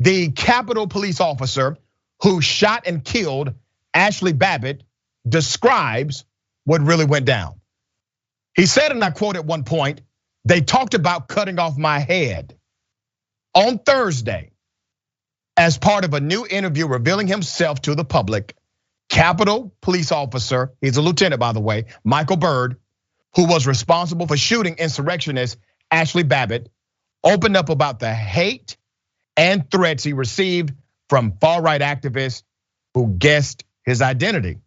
the Capitol police officer who shot and killed Ashli Babbitt describes what really went down. He said, and I quote at one point, "They talked about cutting off my head." On Thursday, as part of a new interview revealing himself to the public, Capitol police officer, he's a lieutenant by the way, Michael Byrd, who was responsible for shooting insurrectionist Ashli Babbitt, opened up about the hate and threats he received from far-right activists who guessed his identity.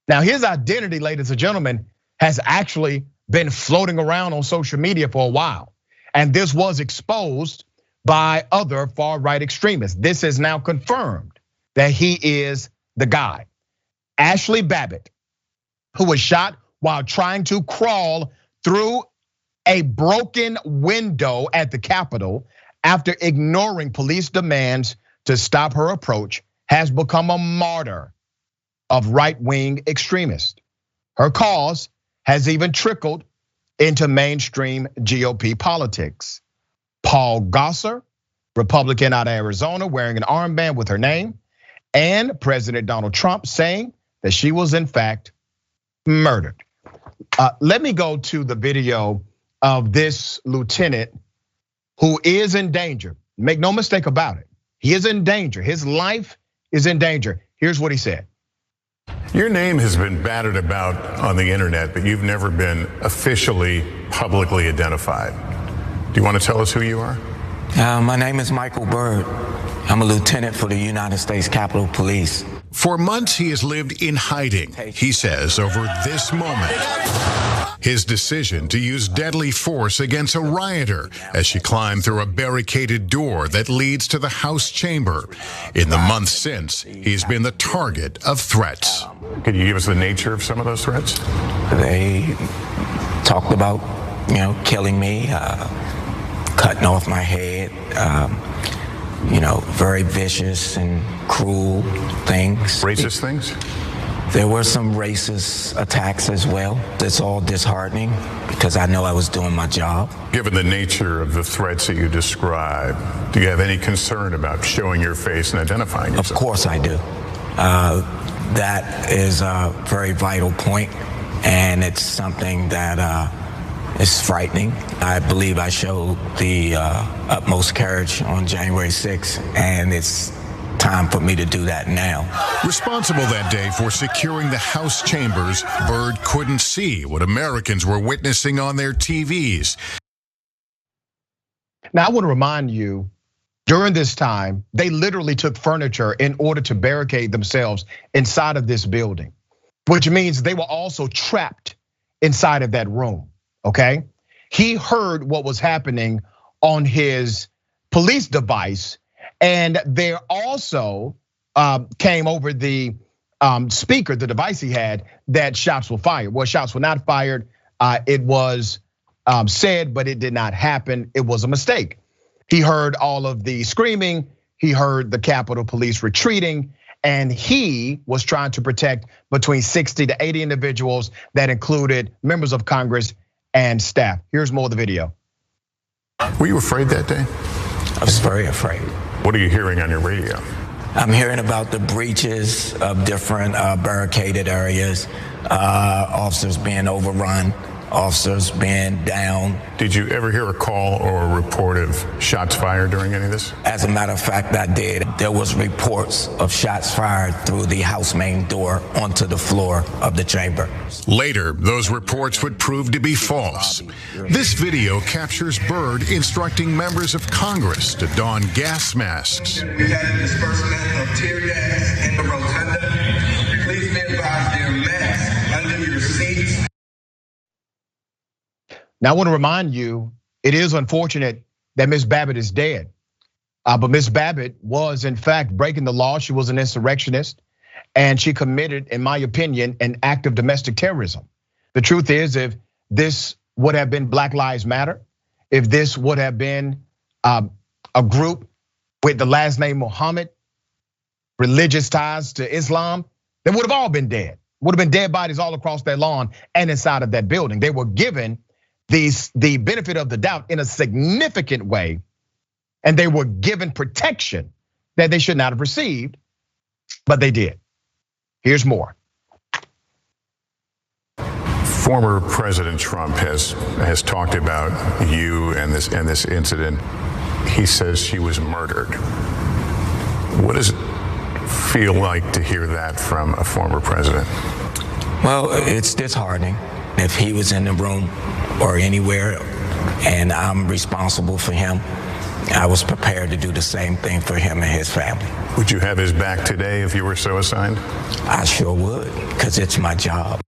Now, his identity, ladies and gentlemen, has actually been floating around on social media for a while. And this was exposed by other far-right extremists. This is now confirmed that he is the guy. Ashli Babbitt, who was shot while trying to crawl through a broken window at the Capitol after ignoring police demands to stop her approach, has become a martyr of right-wing extremists. Her cause has even trickled into mainstream GOP politics. Paul Gosar, Republican out of Arizona, wearing an armband with her name, and President Donald Trump saying that she was in fact murdered. Let me go to the video of this lieutenant who is in danger. Make no mistake about it. He is in danger. His life is in danger. Here's what he said. Your name has been battered about on the internet, but you've never been officially, publicly identified. Do you want to tell us who you are? My name is Michael Byrd. I'm a lieutenant for the United States Capitol Police. For months, he has lived in hiding, he says, over this moment. His decision to use deadly force against a rioter as she climbed through a barricaded door that leads to the House chamber. In the months since, he's been the target of threats. Could you give us the nature of some of those threats? They talked about, killing me, cutting off my head, very vicious and cruel things. Racist things? There were some racist attacks as well. It's all disheartening because I know I was doing my job. Given the nature of the threats that you describe, do you have any concern about showing your face and identifying yourself? Of course I do. That is a very vital point, and it's something that is frightening. I believe I showed the utmost courage on January 6th, and it's time for me to do that now. Responsible that day for securing the House chambers, Byrd couldn't see what Americans were witnessing on their TVs. Now, I want to remind you, during this time, they literally took furniture in order to barricade themselves inside of this building, which means they were also trapped inside of that room, okay? He heard what was happening on his police device, and there also came over the speaker, the device he had, that shots were fired. Well, shots were not fired. It was said, but it did not happen. It was a mistake. He heard all of the screaming. He heard the Capitol Police retreating, and he was trying to protect between 60 to 80 individuals that included members of Congress and staff. Here's more of the video. Were you afraid that day? I was very afraid. What are you hearing on your radio? I'm hearing about the breaches of different barricaded areas, officers being overrun, officers being down. Did you ever hear a call or a report of shots fired during any of this? As a matter of fact, I did. There was reports of shots fired through the House main door onto the floor of the chamber. Later, those reports would prove to be false. This video captures Byrd instructing members of Congress to don gas masks. We had a disbursement of tear gas in the rotunda. Please be advised there are masks under your seats. Now, I want to remind you, it is unfortunate that Ms. Babbitt is dead. But Ms. Babbitt was, in fact, breaking the law. She was an insurrectionist, and she committed, in my opinion, an act of domestic terrorism. The truth is, if this would have been Black Lives Matter, if this would have been a group with the last name Muhammad, religious ties to Islam, they would have all been dead. Would have been dead bodies all across that lawn and inside of that building. They were given the benefit of the doubt in a significant way, and they were given protection that they should not have received, but they did. Here's more. Former President Trump has talked about you and this incident. He says she was murdered. What does it feel like to hear that from a former president? Well, it's disheartening. If he was in the room or anywhere and I'm responsible for him, I was prepared to do the same thing for him and his family. Would you have his back today if you were so assigned? I sure would, because it's my job.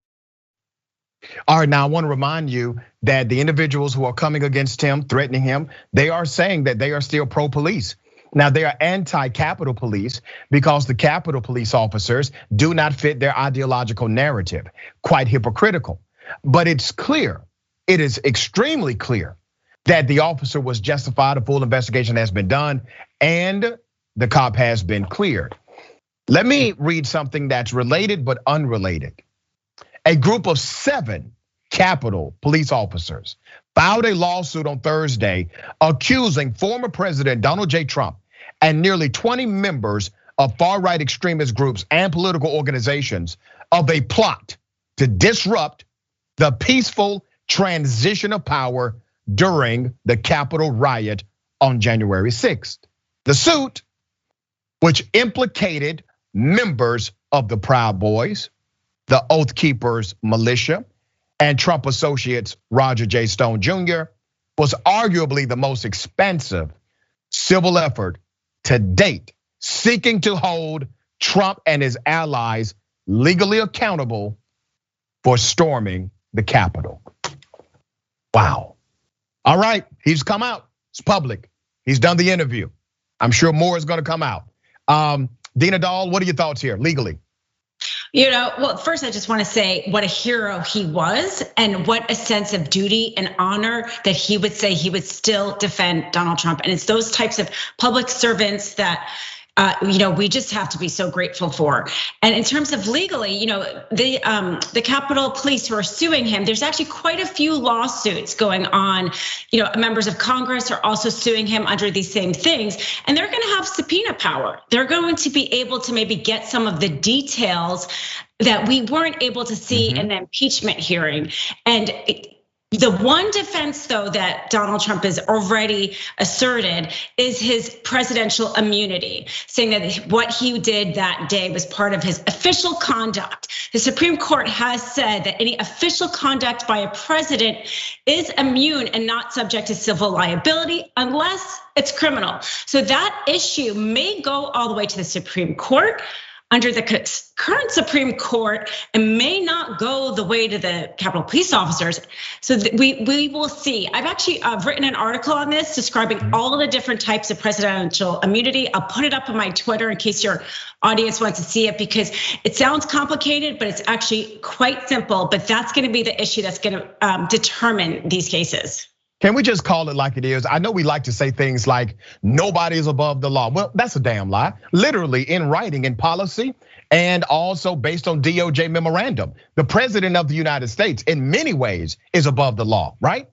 All right, now I want to remind you that the individuals who are coming against him, threatening him, they are saying that they are still pro-police. Now, they are anti-Capitol Police because the Capitol Police officers do not fit their ideological narrative. Quite hypocritical. But it's clear, it is extremely clear that the officer was justified, a full investigation has been done, and the cop has been cleared. Let me read something that's related but unrelated. A group of 7 Capitol Police officers filed a lawsuit on Thursday accusing former President Donald J. Trump and nearly 20 members of far-right extremist groups and political organizations of a plot to disrupt the peaceful transition of power during the Capitol riot on January 6th. The suit, which implicated members of the Proud Boys, the Oath Keepers militia, and Trump associates Roger J. Stone Jr., was arguably the most expensive civil effort to date, seeking to hold Trump and his allies legally accountable for storming the Capitol. Wow. All right, he's come out, it's public. He's done the interview. I'm sure more is gonna come out. Dina Dahl, what are your thoughts here legally? Well, first I just want to say what a hero he was and what a sense of duty and honor that he would say he would still defend Donald Trump. And it's those types of public servants that we just have to be so grateful for. And in terms of legally, the Capitol Police who are suing him, there's actually quite a few lawsuits going on. Members of Congress are also suing him under these same things, and they're going to have subpoena power. They're going to be able to maybe get some of the details that we weren't able to see in the impeachment hearing. And the one defense, though, that Donald Trump has already asserted is his presidential immunity, saying that what he did that day was part of his official conduct. The Supreme Court has said that any official conduct by a president is immune and not subject to civil liability unless it's criminal. So that issue may go all the way to the Supreme Court under the current Supreme Court and may not go the way to the Capitol Police officers. So we will see. I've actually written an article on this describing all of the different types of presidential immunity. I'll put it up on my Twitter in case your audience wants to see it, because it sounds complicated, but it's actually quite simple. But that's gonna be the issue that's gonna determine these cases. Can we just call it like it is? I know we like to say things like nobody is above the law. Well, that's a damn lie. Literally in writing, in policy, and also based on DOJ memorandum. The president of the United States in many ways is above the law, right?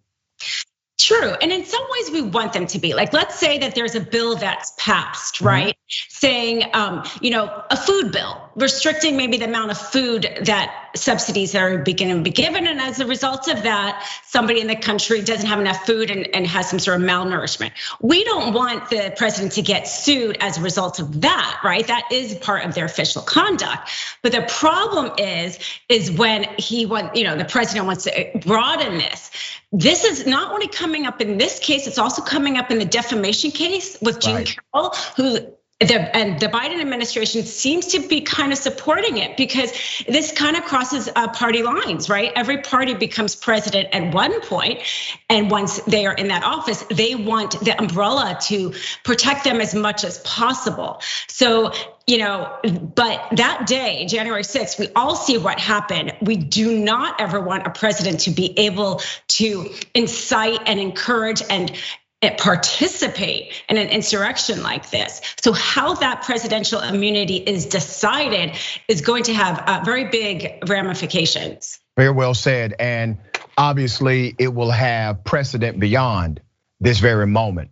True, and in some ways we want them to be. Like, let's say that there's a bill that's passed, right? Saying, a food bill, restricting maybe the amount of food that subsidies are going to be given. And as a result of that, somebody in the country doesn't have enough food and has some sort of malnourishment. We don't want the president to get sued as a result of that, right? That is part of their official conduct. But the problem is when the president wants to broaden this. This is not only coming up in this case, it's also coming up in the defamation case with Jean Carroll, and the Biden administration seems to be kind of supporting it, because this kind of crosses party lines, right? Every party becomes president at one point, and once they are in that office, they want the umbrella to protect them as much as possible. So, but that day, January 6th, we all see what happened. We do not ever want a president to be able to incite and encourage and participate in an insurrection like this. So how that presidential immunity is decided is going to have very big ramifications. Very well said, and obviously it will have precedent beyond this very moment.